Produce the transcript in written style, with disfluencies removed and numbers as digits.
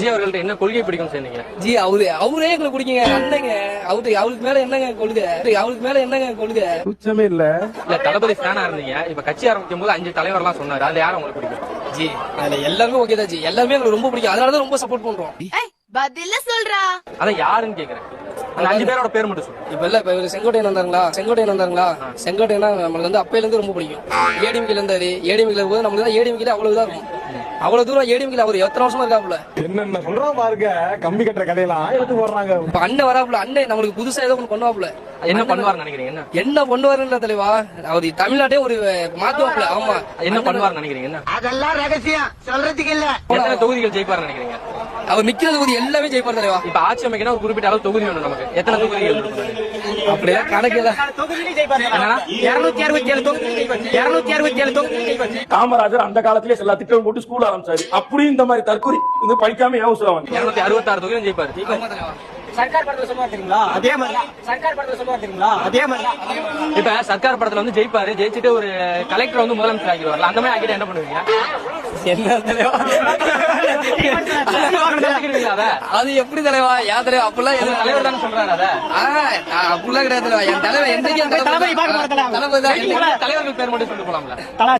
விஜய் அவர்கள்ட்ட என்ன கொள்கை பிடிக்கும் சொன்னீங்க? ஜி அவரே எங்களுக்கு பிடிக்குங்க. அண்ணங்க அவருக்கு மேல என்னங்க கொள்கை? அவருக்கு மேல என்னங்க கொள்கை? சுத்தமே இல்ல. தளபதி ஃபேனா இருந்தீங்க, இப்ப கட்சி ஆரம்பிக்கும் போது 5 தலைவர்லாம் சொன்னாரு, அதுல யாரும் உங்களுக்கு பிடிக்கும்? ஜி அதுல எல்லாருமே ஓகே தான் ஜி, எல்லாருமே எங்களுக்கு ரொம்ப பிடிக்கும். அதனாலதான் ரொம்ப சப்போர்ட் பண்றோம். பதில சொல்றா. அதான் யாருன்னு கேக்குறேன். அந்த 5 பேரோட பேர் மட்டும் சொல்லு. இப்ப இவரு செங்கோட்டையன் வந்தாருங்களா? செங்கோட்டையனா நம்மளுக்கு வந்து அப்பையில இருந்து ரொம்ப பிடிக்கும். ஏடிஎம்கேல இருந்தாரு. ஏடிஎம்கேல போது நம்மளுக்கு தான் ஏடிஎம்கேல அவ்வளவுதான் இருக்கும். அவ்வளவு தூரம் ஏடிஎம்கேல அவர் எத்தனை வருஷமா இருக்காப்புல. என்னென்ன சொல்றா பாருங்க, கம்பி கட்டுற கதையெல்லாம் எடுத்து போடுறாங்க. இப்ப அண்ணன் வராப்புல, அண்ணன் நம்மளுக்கு புதுசா ஏதோ ஒண்ணு பண்ணுவாப்புல. என்ன பண்ணுவாருன்னு நினைக்கிறீங்க? என்ன பண்ணுவாருன்ற தலைவா, அவர் தமிழ்நாட்டே ஒரு மாத்துவாப்புல. ஆமா, என்ன பண்ணுவாருன்னு நினைக்கிறீங்க? அதெல்லாம் ரகசியம் சொல்றதுக்கு இல்ல. எத்தனை தொகுதிகள் ஜெயிப்பாருன்னு நினைக்கிறீங்க? அவர் நிக்கிற தொகுதி எல்லாமே ஜெயிப்பார் தலைவா. இப்ப ஆட்சி அமைக்கணும் ஒரு குறிப்பிட்ட அளவு தொகுதி வேணும் நமக்கு. எத்தனை தொகுதிகள்? அப்படியே கணக்குல காமராஜர் அந்த காலத்திலே எல்லா திட்டம் போட்டு ஸ்கூல் ஆரம்பிச்சாரு. அப்படி இந்த மாதிரி தற்கொலை வந்து படிக்காம ஏன் சொல்லுவாங்க? 266 தொகுதியும் ஜெயிப்பாரு. சர்க்கார் படத்துல சொல்லுவா தெரியுங்களா? அதே மாதிரி சர்க்கார் படத்துல சொல்லுவா தெரியுங்களா? அதே மாதிரி இப்ப சர்க்கார் படத்துல வந்து ஜெயிப்பாரு, ஜெயிச்சுட்டு ஒரு கலெக்டர் வந்து முதலமைச்சர் ஆகிடுவார். அந்த மாதிரி ஆகிட்டு என்ன பண்ணுவீங்க? என்ன தலைவா அது எப்படி தலைவா? யா தலைவா அப்படிலாம் எதுவும் தலைவர் தானே சொல்றாரு. அத அப்படிலாம் கிடையாது தலைவா. என் தலைவர் என்னைக்கு தலைவர் தலைவர்கள் பேர் மட்டும் சொல்லிட்டு போலாம்ல.